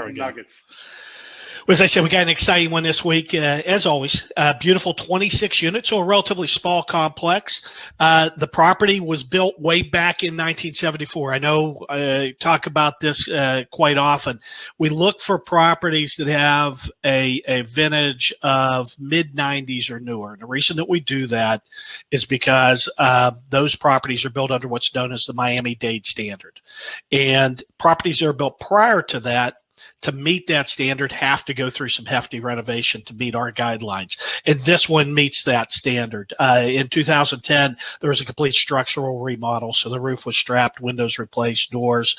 There we go. Nuggets. As I said, we got an exciting one this week, as always. Beautiful 26 units, so a relatively small complex. The property was built way back in 1974. I know I talk about this quite often. We look for properties that have a vintage of mid-90s or newer. And the reason that we do that is because those properties are built under what's known as the Miami-Dade standard. And properties that are built prior to that, to meet that standard, have to go through some hefty renovation to meet our guidelines. And this one meets that standard. In 2010, there was a complete structural remodel. So the roof was strapped, windows replaced, doors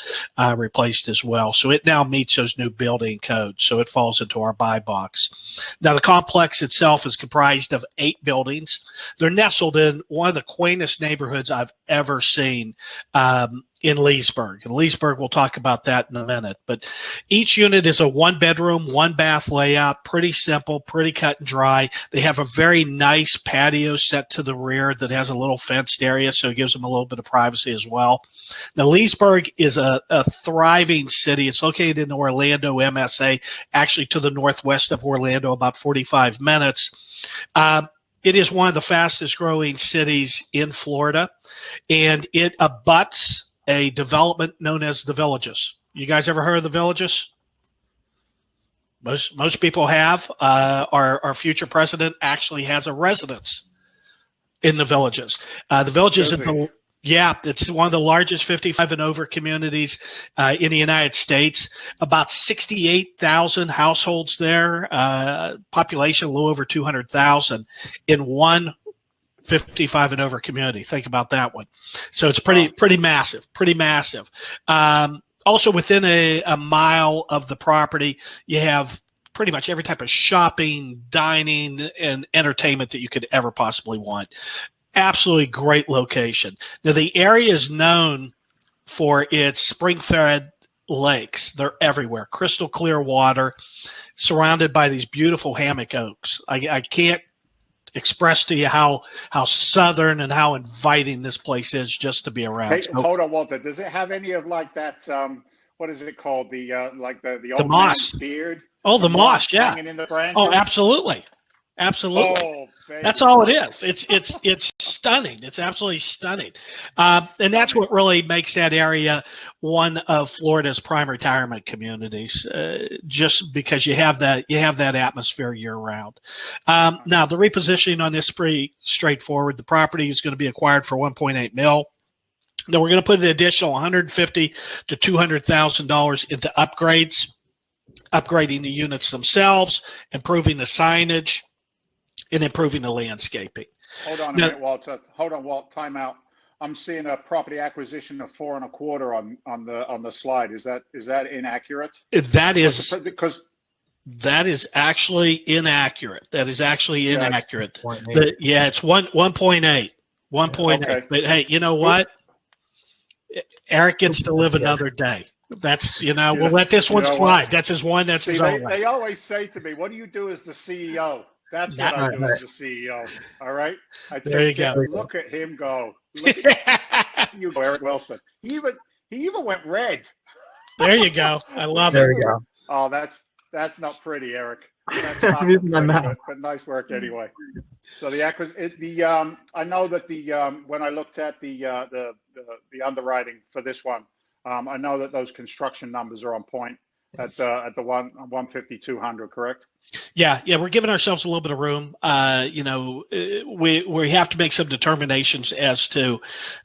replaced as well. So it now meets those new building codes. So it falls into our buy box. Now, the complex itself is comprised of 8 buildings. They're nestled in one of the quaintest neighborhoods I've ever seen, in Leesburg. And Leesburg, we'll talk about that in a minute. But each unit is a 1-bedroom, 1-bath layout, pretty simple, pretty cut and dry. They have a very nice patio set to the rear that has a little fenced area, so it gives them a little bit of privacy as well. Now, Leesburg is a thriving city. It's located in Orlando MSA, actually to the northwest of Orlando, about 45 minutes. It is one of the fastest growing cities in Florida, and it abuts a development known as the Villages. You guys ever heard of the Villages? Most people have. Our future president actually has a residence in the Villages. The Villages is it's one of the largest 55 and over communities in the United States. About 68,000 households there. Population a little over 200,000 in one 55 and over community. Think about that one. So it's pretty massive, also within a mile of the property, you have pretty much every type of shopping, dining, and entertainment that you could ever possibly want. Absolutely great location. Now, the area is known for its spring-fed lakes. They're everywhere. Crystal clear water, surrounded by these beautiful hammock oaks. I can't express to you how southern and how inviting this place is just to be around. Hey, hold on, Walter. Does it have any of like that? What is it called? The old moss man's beard. Oh, the moss, yeah. Hanging in the branches? Oh, absolutely. Oh, that's all it is. It's stunning. It's absolutely stunning, and that's what really makes that area one of Florida's prime retirement communities. Just because you have that atmosphere year round. Now, the repositioning on this is pretty straightforward. The property is going to be acquired for $1.8 million. Now, we're going to put an additional $150,000 to $200,000 into upgrades, upgrading the units themselves, improving the signage, and improving the landscaping. Hold on a minute, Walter. Hold on, Walt. Time out. I'm seeing a property acquisition of 4.25 on the slide. Is that inaccurate? That is actually inaccurate. That is actually inaccurate. It's 1.8. 1.8. Okay. But hey, you know what? Eric gets to live another day. That's, we'll let this one slide. What? That's his one. That's his own. They always say to me, what do you do as the CEO? That's what I do as the CEO. All right. There you go. Look at him go. Look at you go, Eric Wilson. He even went red. There you go. I love it. There you go. Oh, that's not pretty, Eric. That's not pretty, but nice work anyway. So I know that when I looked at the underwriting for this one, I know that those construction numbers are on point at the 150, 200, correct? Yeah, we're giving ourselves a little bit of room. We have to make some determinations as to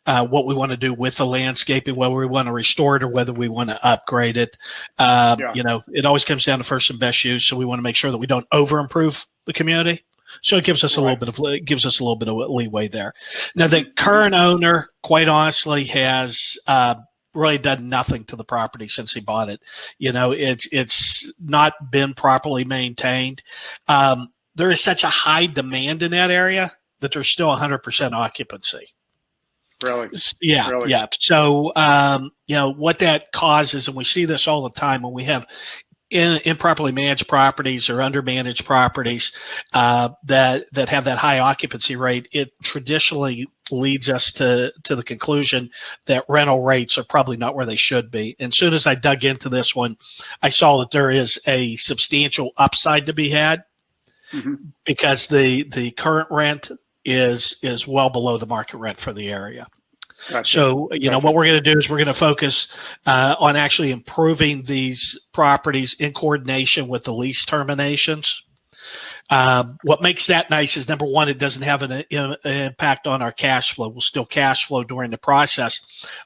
what we want to do with the landscaping, whether we want to restore it or whether we want to upgrade it. It always comes down to first and best use, so we want to make sure that we don't over improve the community. So it gives us a little bit of leeway there. Now, the current owner, quite honestly, has really done nothing to the property since he bought it. It's not been properly maintained. There is such a high demand in that area that there's still 100% occupancy. Really? Yeah, really? Yeah. So, what that causes, and we see this all the time when we have improperly managed properties or undermanaged properties that have that high occupancy rate, it traditionally leads us to the conclusion that rental rates are probably not where they should be. And as soon as I dug into this one, I saw that there is a substantial upside to be had because the current rent is well below the market rent for the area. Gotcha. So, what we're going to do is we're going to focus on actually improving these properties in coordination with the lease terminations. What makes that nice is, number one, it doesn't have an impact on our cash flow. We'll still cash flow during the process.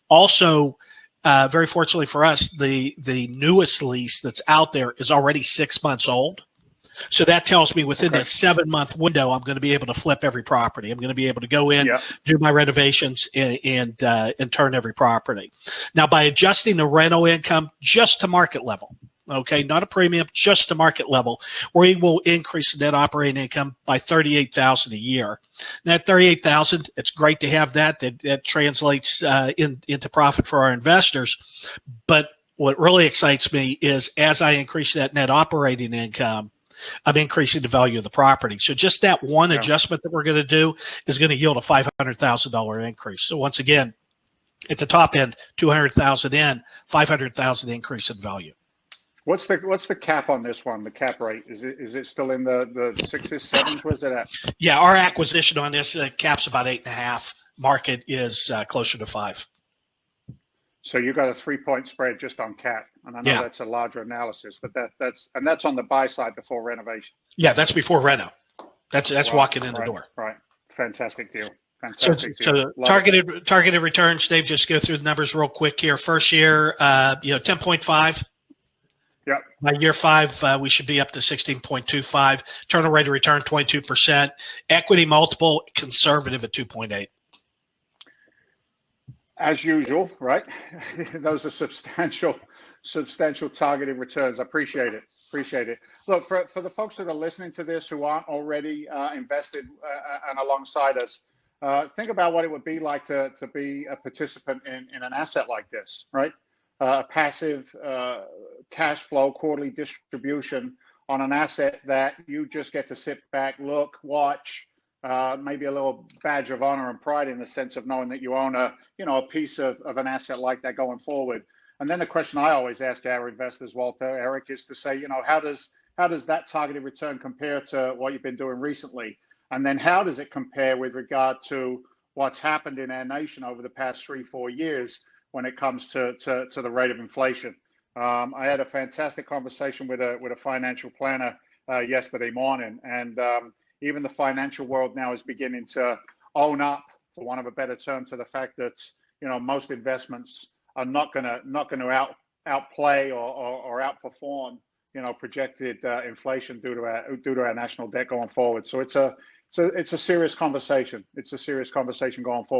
Also, very fortunately for us, the newest lease that's out there is already 6 months old. So that tells me within that 7-month window, I'm going to be able to flip every property. I'm going to be able to go in, do my renovations, and turn every property. Now, by adjusting the rental income just to market level, okay, not a premium, just to market level, we will increase the net operating income by $38,000 a year. And that $38,000, it's great to have that. That translates into profit for our investors. But what really excites me is as I increase that net operating income, I'm increasing the value of the property. So just that one adjustment that we're going to do is going to yield a $500,000 increase. So once again, at the top end, $200,000 in, $500,000 increase in value. What's the cap on this one? The cap rate, is it still in the sixes, sevens? Where's it at? Yeah, our acquisition on this cap's about 8.5. Market is closer to 5. So you got a 3-point spread just on cap, and I know that's a larger analysis, but that's on the buy side before renovation. Yeah, that's before reno. That's walking in the door. Right, fantastic deal. Fantastic deal. So targeted returns. Dave, just go through the numbers real quick here. First year, 10.5. Yep. By year 5, we should be up to 16.25. Internal rate of return 22%. Equity multiple conservative at 2.8. As usual, right? Those are substantial targeted returns. I appreciate it. Look, for the folks that are listening to this who aren't already invested and alongside us, think about what it would be like to be a participant in an asset like this, right? A passive cash flow quarterly distribution on an asset that you just get to sit back, look, watch. Maybe a little badge of honor and pride in the sense of knowing that you own a piece of an asset like that going forward. And then the question I always ask our investors, Walter, Eric, is to say, how does that targeted return compare to what you've been doing recently? And then how does it compare with regard to what's happened in our nation over the past 3-4 years when it comes to the rate of inflation? I had a fantastic conversation with a financial planner yesterday morning, and even the financial world now is beginning to own up, for want of a better term, to the fact that most investments are not going to outplay or outperform projected inflation due to our national debt going forward. So it's a serious conversation. It's a serious conversation going forward.